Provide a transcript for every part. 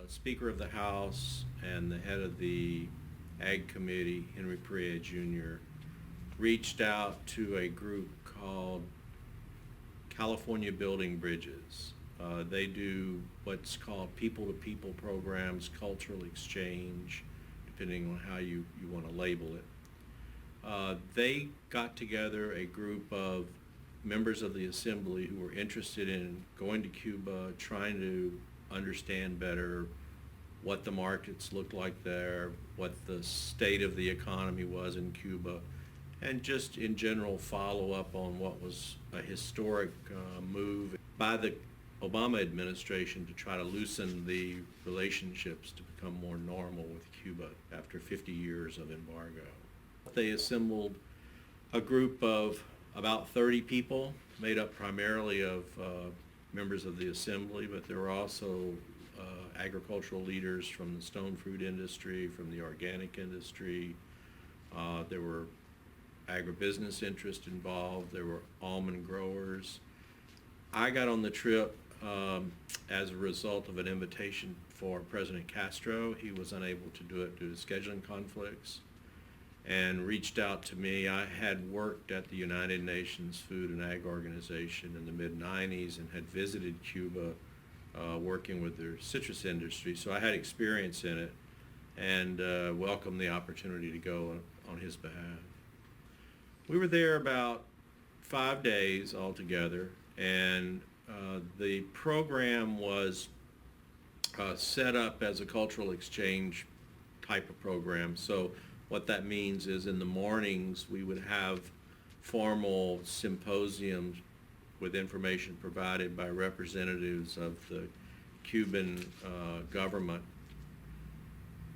Speaker of the House and the head of the Ag Committee, Henry Perea Jr., reached out to a group called California Building Bridges. They do what's called people-to-people programs, cultural exchange, depending on how you want to label it. They got together a group of members of the Assembly who were interested in going to Cuba, trying to understand better what the markets looked like there, what the state of the economy was in Cuba, and just in general follow up on what was a historic move by the Obama administration to try to loosen the relationships to become more normal with Cuba after 50 years of embargo. They assembled a group of about 30 people made up primarily of members of the Assembly, but there were also agricultural leaders from the stone fruit industry, from the organic industry. There were agribusiness interests involved. There were almond growers. I got on the trip as a result of an invitation for President Castro. He was unable to do it due to scheduling conflicts and reached out to me. I had worked at the United Nations Food and Ag Organization in the mid-90s and had visited Cuba working with their citrus industry, so I had experience in it and welcomed the opportunity to go on his behalf. We were there about 5 days altogether, and the program was set up as a cultural exchange type of program. So what that means is in the mornings we would have formal symposiums with information provided by representatives of the Cuban government.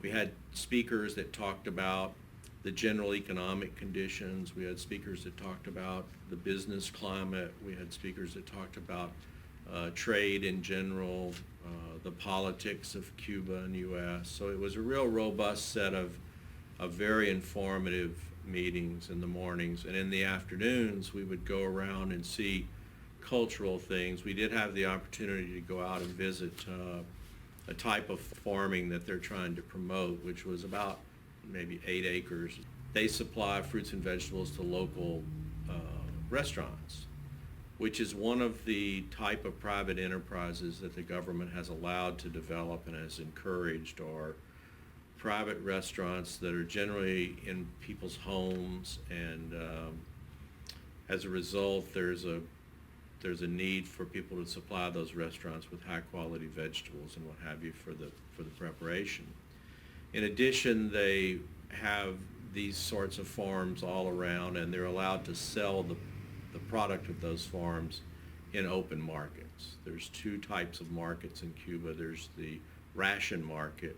We had speakers that talked about the general economic conditions. We had speakers that talked about the business climate. We had speakers that talked about trade in general, the politics of Cuba and U.S. So it was a real robust set of very informative meetings in the mornings. And in the afternoons, we would go around and see cultural things. We did have the opportunity to go out and visit a type of farming that they're trying to promote, which was about maybe 8 acres. They supply fruits and vegetables to local restaurants, which is one of the type of private enterprises that the government has allowed to develop and has encouraged, or private restaurants that are generally in people's homes, and as a result there's a need for people to supply those restaurants with high quality vegetables and what have you for the preparation. In addition, they have these sorts of farms all around, and they're allowed to sell the product of those farms in open markets. There's 2 types of markets in Cuba. There's the ration market.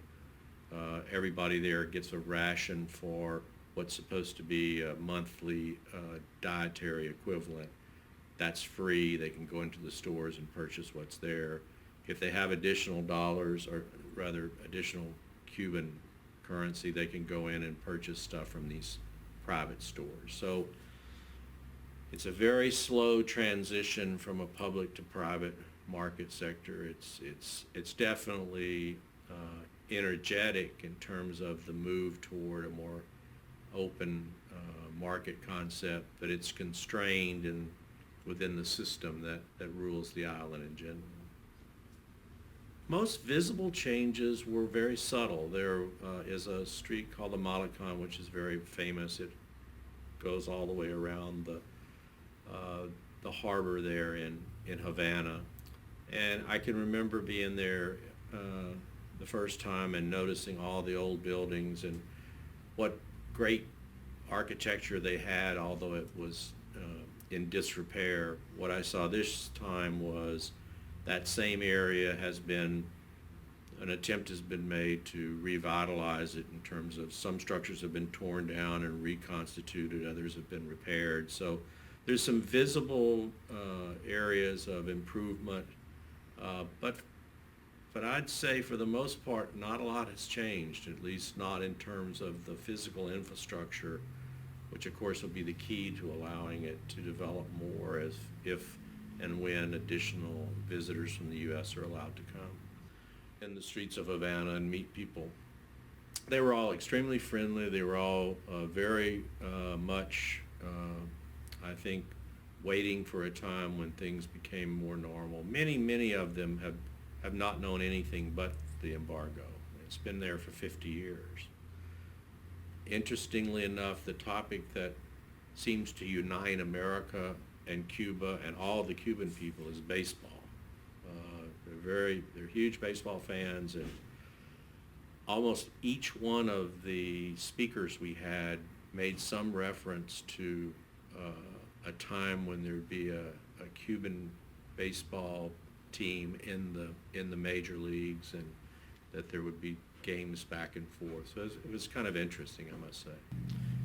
Everybody there gets a ration for what's supposed to be a monthly dietary equivalent. That's free. They can go into the stores and purchase what's there. If they have additional dollars, or rather additional Cuban currency, they can go in and purchase stuff from these private stores. So it's a very slow transition from a public to private market sector. It's definitely energetic in terms of the move toward a more open market concept, but it's constrained and within the system that rules the island in general. Most visible changes were very subtle. There is a street called the Malecon, which is very famous. It goes all the way around the harbor there in Havana. And I can remember being there the first time and noticing all the old buildings and what great architecture they had, although it was in disrepair. What I saw this time was that same area an attempt has been made to revitalize it in terms of some structures have been torn down and reconstituted, others have been repaired. So there's some visible areas of improvement, but I'd say for the most part not a lot has changed, at least not in terms of the physical infrastructure, which of course will be the key to allowing it to develop more if and when additional visitors from the U.S. are allowed to come. in the streets of Havana and meet people. They were all extremely friendly. They were all very much, I think, waiting for a time when things became more normal. Many of them have not known anything but the embargo. It's been there for 50 years. Interestingly enough, the topic that seems to unite America and Cuba and all the Cuban people is baseball. They're huge baseball fans, and almost each one of the speakers we had made some reference to a time when there'd be a Cuban baseball team in the major leagues, and that there would be games back and forth. So it was kind of interesting, I must say.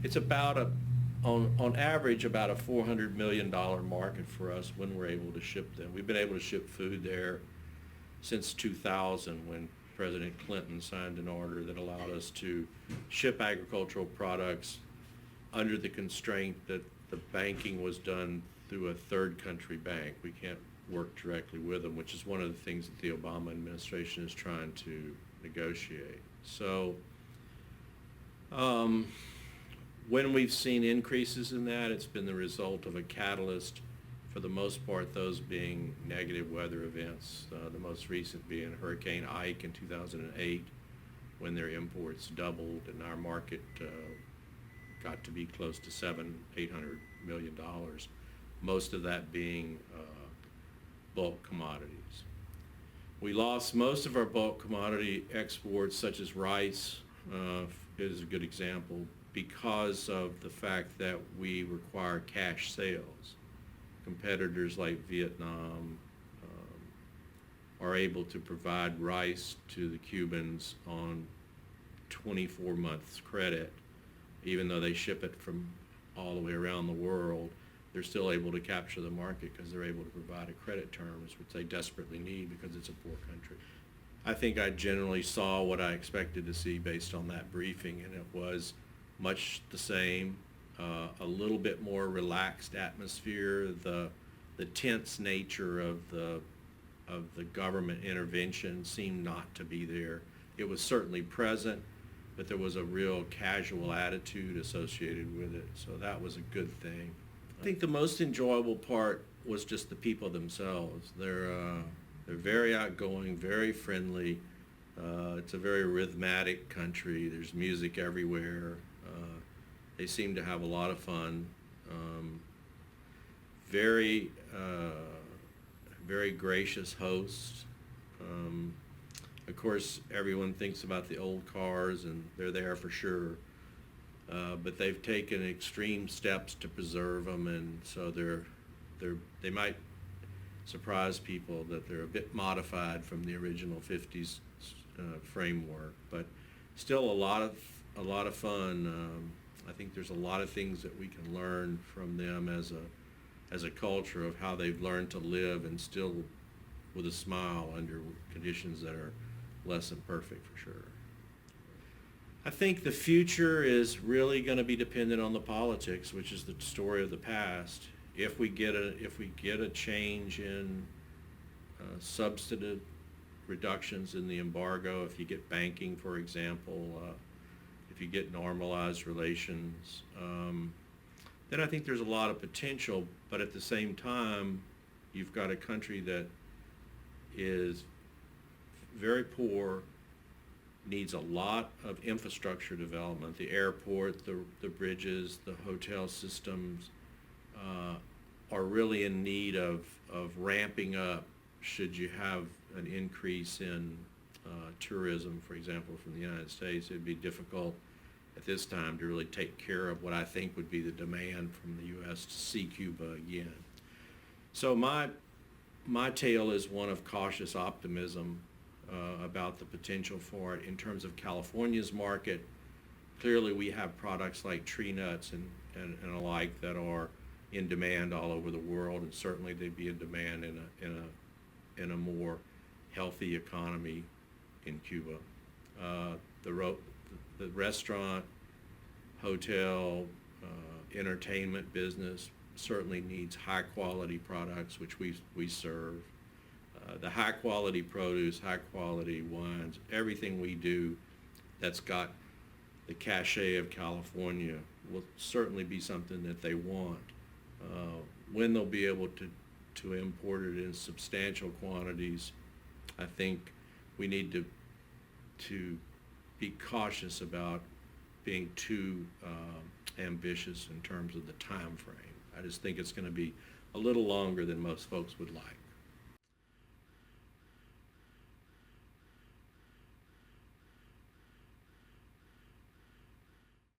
It's about on average about a $400 million market for us when we're able to ship them. We've been able to ship food there since 2000, when President Clinton signed an order that allowed us to ship agricultural products under the constraint that the banking was done through a third country bank. We can't work directly with them, which is one of the things that the Obama administration is trying to negotiate. So when we've seen increases in that, it's been the result of a catalyst, for the most part those being negative weather events, the most recent being Hurricane Ike in 2008, when their imports doubled and our market got to be close to $700-800 million, most of that being bulk commodities. We lost most of our bulk commodity exports, such as rice is a good example, because of the fact that we require cash sales. Competitors like Vietnam are able to provide rice to the Cubans on 24 months credit. Even though they ship it from all the way around the world, they're still able to capture the market because they're able to provide a credit terms, which they desperately need because it's a poor country. I think I generally saw what I expected to see based on that briefing, and it was much the same. A little bit more relaxed atmosphere. The tense nature of the government intervention seemed not to be there. It was certainly present, but there was a real casual attitude associated with it, so that was a good thing. I think the most enjoyable part was just the people themselves. They're very outgoing, very friendly. It's a very rhythmic country. There's music everywhere. They seem to have a lot of fun. Very gracious hosts. Of course, everyone thinks about the old cars, and they're there for sure. But they've taken extreme steps to preserve them, and so they might surprise people that they're a bit modified from the original 50s framework, but still a lot of fun. I think there's a lot of things that we can learn from them as a culture of how they've learned to live and still with a smile under conditions that are less than perfect, for sure. I think the future is really going to be dependent on the politics, which is the story of the past. If we get a change in substantive reductions in the embargo, if you get banking, for example, if you get normalized relations, then I think there's a lot of potential. But at the same time, you've got a country that is very poor, needs a lot of infrastructure development. The airport, the bridges, the hotel systems are really in need of ramping up should you have an increase in tourism, for example, from the United States. It'd be difficult at this time to really take care of what I think would be the demand from the U.S. to see Cuba again. So my tale is one of cautious optimism about the potential for it. In terms of California's market, clearly we have products like tree nuts and alike that are in demand all over the world, and certainly they'd be in demand in a more healthy economy in Cuba. The restaurant, hotel, entertainment business certainly needs high quality products, which we serve. The high-quality produce, high-quality wines, everything we do that's got the cachet of California will certainly be something that they want. When they'll be able to import it in substantial quantities, I think we need to be cautious about being too ambitious in terms of the time frame. I just think it's going to be a little longer than most folks would like.